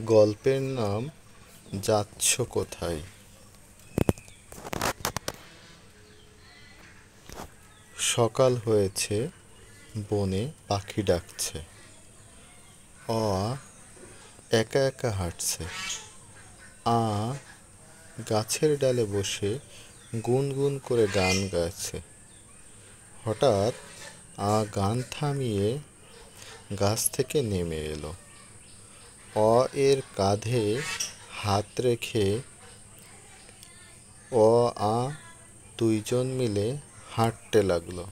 গল্পের নাম যাচ্ছ কোথায়। সকাল হয়েছে, বনে পাখি ডাকছে। অ একা একা হাঁটছে। আ গাছের ডালে বসে গুনগুন করে গান গাইছে। হঠাৎ গান থামিয়ে গাছ থেকে নেমে এলো। এর কাঁধে হাত রেখে দুইজন মিলে হাঁটতে লাগলো।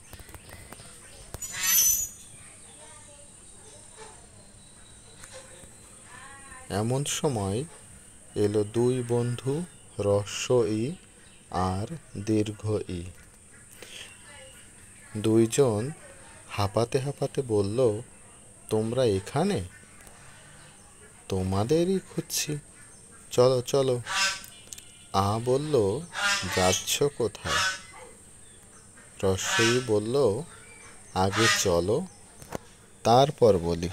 এমন সময় এলো দুই বন্ধু, হ্রস্ব ই আর দীর্ঘ ই। দুইজন হাঁপাতে হাঁপাতে বলল, তোমরা এখানে? তোমাদেরই খুঁজছি, চলো চলো। বলল, যাচ্ছ কোথায়? হ্রস্ব ই বলল, আগে চলো, তারপর বলি।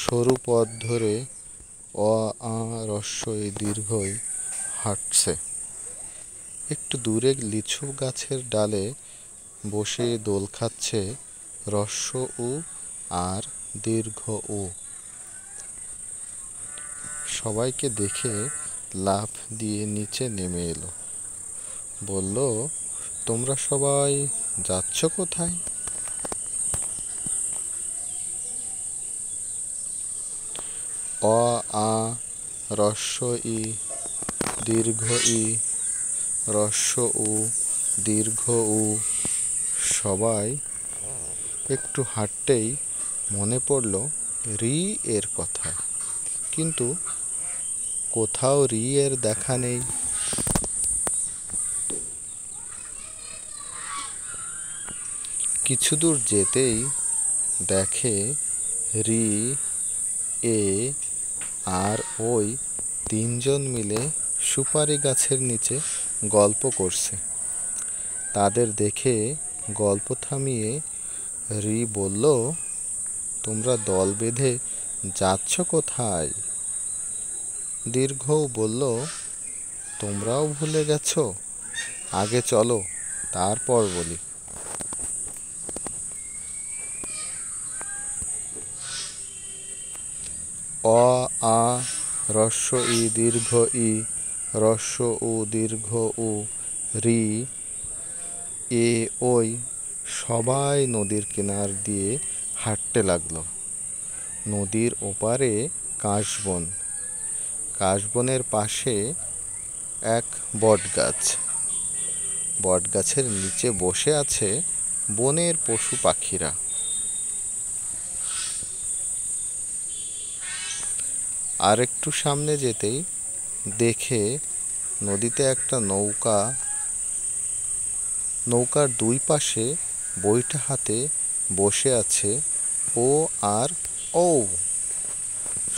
সরু পথ ধরে হ্রস্ব ই দীর্ঘ ই হাঁটছে। একটু দূরে লিচু গাছের ডালে বসে দোল খাচ্ছে হ্রস্ব উ আর দীর্ঘ উ। সবাইকে দেখে লাফ দিয়ে নিচে নেমে এলো। বলল, তোমরা সবাই যাচ্ছ কোথায়? হ্রস্ব ই দীর্ঘ ই হ্রস্ব উ দীর্ঘ উ। সবাই একটু হাঁটতেই মনে পড়ল রি এর কথা, কিন্তু কোথাও রি এর দেখা নেই। কিছু দূর যেতেই দেখে রি, এ আর ওই তিনজন মিলে সুপারি গাছের নিচে গল্প করছে। তাদের দেখে গল্প থামিয়ে রি বলল, তোমরা দল বেঁধে যাচ্ছ কোথায়? দীর্ঘও বলল, তোমরাও ভুলে গেছো, আগে চলো, তারপর বলি। হ্রস্ব ই দীর্ঘ ই হ্রস্ব উ দীর্ঘ উ রি, এ ওই সবাই নদীর কিনার দিয়ে হাঁটতে লাগলো। নদীর ওপারে কাশবন, কাশবনের পাশে এক বটগাছ। বটগাছের নিচে বসে আছে বনের পশু পাখিরা। আর একটু সামনে যেতেই দেখে নদীতে একটা নৌকা। নৌকার দুই পাশে বৈঠা হাতে বসে আছে ও আর ও।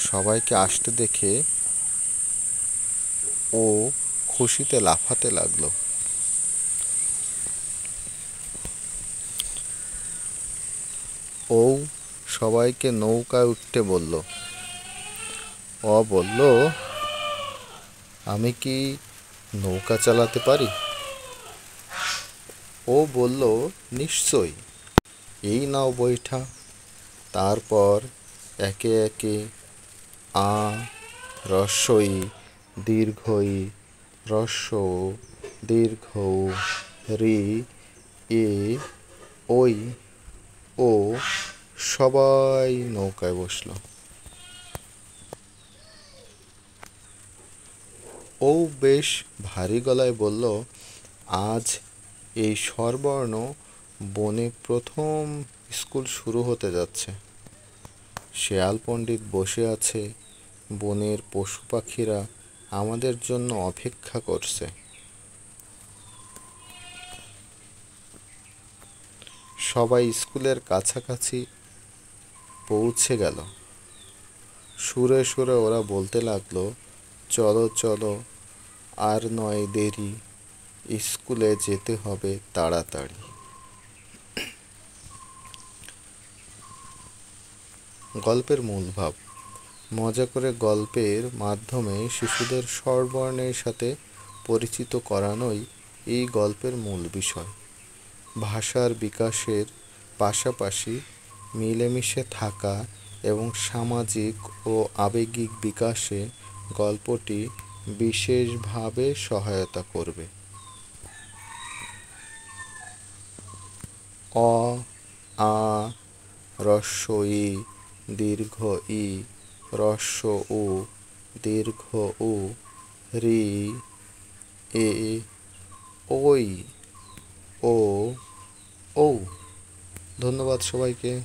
সবাইকে আসতে দেখে ও খুশিতে লাফাতে লাগলো। ও সবাইকে নৌকায় উঠতে বলল। বলল, আমি কি নৌকা চালাতে পারি? ও বলল, নিশ্চয়ই, এই নাও বৈঠা। তারপর একে একে হ্রস্ব ই দীর্ঘ ই হ্রস্ব উ দীর্ঘ উ রি, এ ওই ও সবাই নৌকায় বসলো। ও বেশ ভারী গলায় বলল, আজ এই স্বরবর্ণ বনে প্রথম স্কুল শুরু হতে যাচ্ছে। শেয়াল পণ্ডিত বসে আছে, বনের পশু পাখিরা আমাদের জন্য অপেক্ষা করছে। সবাই স্কুলের কাছাকাছি পৌঁছে গেল। সুরে সুরে ওরা বলতে লাগলো, চলো চলো, আর নয় দেরি, স্কুলে যেতে হবে তাড়াতাড়ি। গল্পের মূল ভাব। মজা করে গল্পের মাধ্যমে শিশুদের স্বরবর্ণের সাথে পরিচিত করানোই এই গল্পের মূল বিষয়। ভাষার বিকাশের পাশাপাশি মিলেমিশে থাকা এবং সামাজিক ও আবেগিক বিকাশে গল্পটি বিশেষভাবে সহায়তা করবে। অ আ ই দীর্ঘ ই উ দীর্ঘ উ ঋ এ ওই ও ঔ। ধন্যবাদ সবাইকে।